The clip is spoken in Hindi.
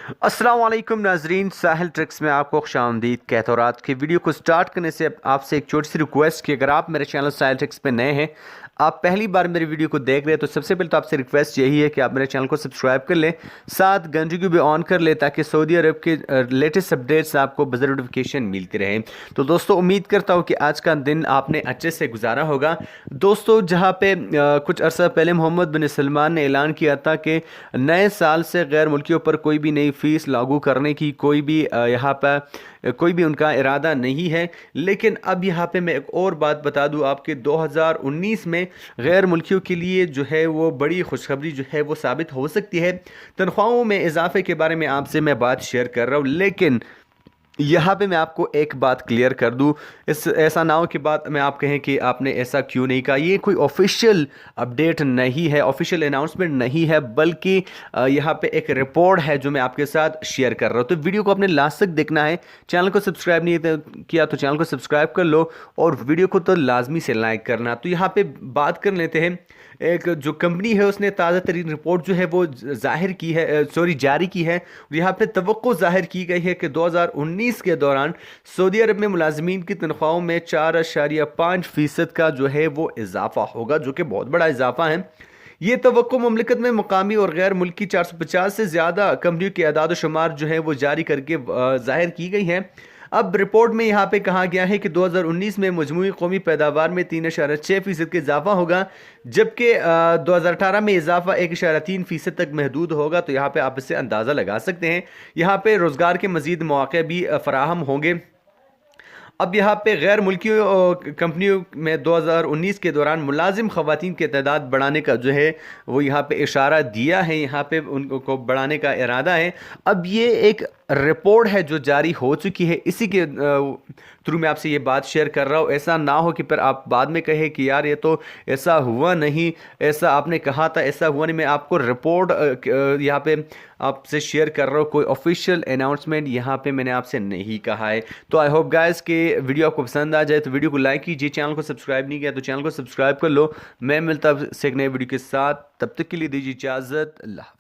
अस्सलाम वालेकुम नाजरीन, साहिल ट्रिक्स में आपको खुशामदीद कहता हूँ। आज की वीडियो को स्टार्ट करने से आपसे एक छोटी सी रिक्वेस्ट कि अगर आप मेरे चैनल साहिल ट्रिक्स पे नए हैं, आप पहली बार मेरी वीडियो को देख रहे हैं, तो सबसे पहले तो आपसे रिक्वेस्ट यही है कि आप मेरे चैनल को सब्सक्राइब कर लें, साथ घंटी को भी ऑन कर लें ताकि सऊदी अरब के लेटेस्ट अपडेट्स आपको बज़र नोटिफिकेशन मिलती रहे। तो दोस्तों, उम्मीद करता हूँ कि आज का दिन आपने अच्छे से गुजारा होगा। दोस्तों, जहाँ पे कुछ अर्सा पहले मोहम्मद बिन सलमान ने ऐलान किया था कि नए साल से गैर मुल्कियों पर कोई भी नई फ़ीस लागू करने की कोई भी यहाँ पर कोई भी उनका इरादा नहीं है। लेकिन अब यहाँ पे मैं एक और बात बता दूँ आपके, 2019 में गैर मुल्कियों के लिए जो है वो बड़ी खुशखबरी जो है वो साबित हो सकती है। तनख्वाहों में इजाफे के बारे में आपसे मैं बात शेयर कर रहा हूँ, लेकिन यहाँ पे मैं आपको एक बात क्लियर कर दूँ, इस ऐसा ना हो कि बात में आप कहें कि आपने ऐसा क्यों नहीं कहा। ये कोई ऑफिशियल अपडेट नहीं है, ऑफिशियल अनाउंसमेंट नहीं है, बल्कि यहाँ पे एक रिपोर्ट है जो मैं आपके साथ शेयर कर रहा हूँ। तो वीडियो को अपने लास्ट तक देखना है। चैनल को सब्सक्राइब नहीं किया तो चैनल को सब्सक्राइब कर लो, और वीडियो को तो लाजमी से लाइक करना। तो यहाँ पे बात कर लेते हैं। एक जो कंपनी है उसने ताज़ा तरीन रिपोर्ट जो है वो जारी की है। यहाँ पे तवक्को जाहिर की गई है कि 2019 के दौरान सऊदी अरब में मुलाजमीन की तनख्वाहों में 4.5% का जो है वो इजाफा होगा, जो कि बहुत बड़ा इजाफा है। ये तवक्को मुमलिकत में मुकामी और गैर मुल्की 450 से ज़्यादा कंपनियों के अदाद शुमार जो है वो जारी करके जाहिर की गई है। अब रिपोर्ट में यहाँ पे कहा गया है कि 2019 में मजमूई कौमी पैदावार में 3.6% का इजाफा होगा, जबकि 2018 में इजाफा 1.3% तक महदूद होगा। तो यहाँ पे आप इससे अंदाज़ा लगा सकते हैं, यहाँ पे रोज़गार के मज़ीद मौक़े भी फराहम होंगे। अब यहाँ पे गैर मुल्की कंपनियों में 2019 के दौरान मुलाजिम ख़वातीन की तादाद बढ़ाने का जो है वो यहाँ पे इशारा दिया है, यहाँ पे उनको बढ़ाने का इरादा है। अब ये एक रिपोर्ट है जो जारी हो चुकी है, इसी के थ्रू मैं आपसे ये बात शेयर कर रहा हूँ। ऐसा ना हो कि फिर आप बाद में कहे कि यार ये तो ऐसा हुआ नहीं, ऐसा आपने कहा था, ऐसा हुआ नहीं। मैं आपको रिपोर्ट यहाँ पे आपसे शेयर कर रहा हूँ, कोई ऑफिशियल अनाउंसमेंट यहाँ पे मैंने आपसे नहीं कहा है। तो आई होप गाइस कि वीडियो आपको पसंद आ जाए तो वीडियो को लाइक कीजिए, चैनल को सब्सक्राइब नहीं किया तो चैनल को सब्सक्राइब कर लो। मैं मिलता हूँ एक नए वीडियो के साथ, तब तक के लिए दीजिए इजाज़त। अल्लाह।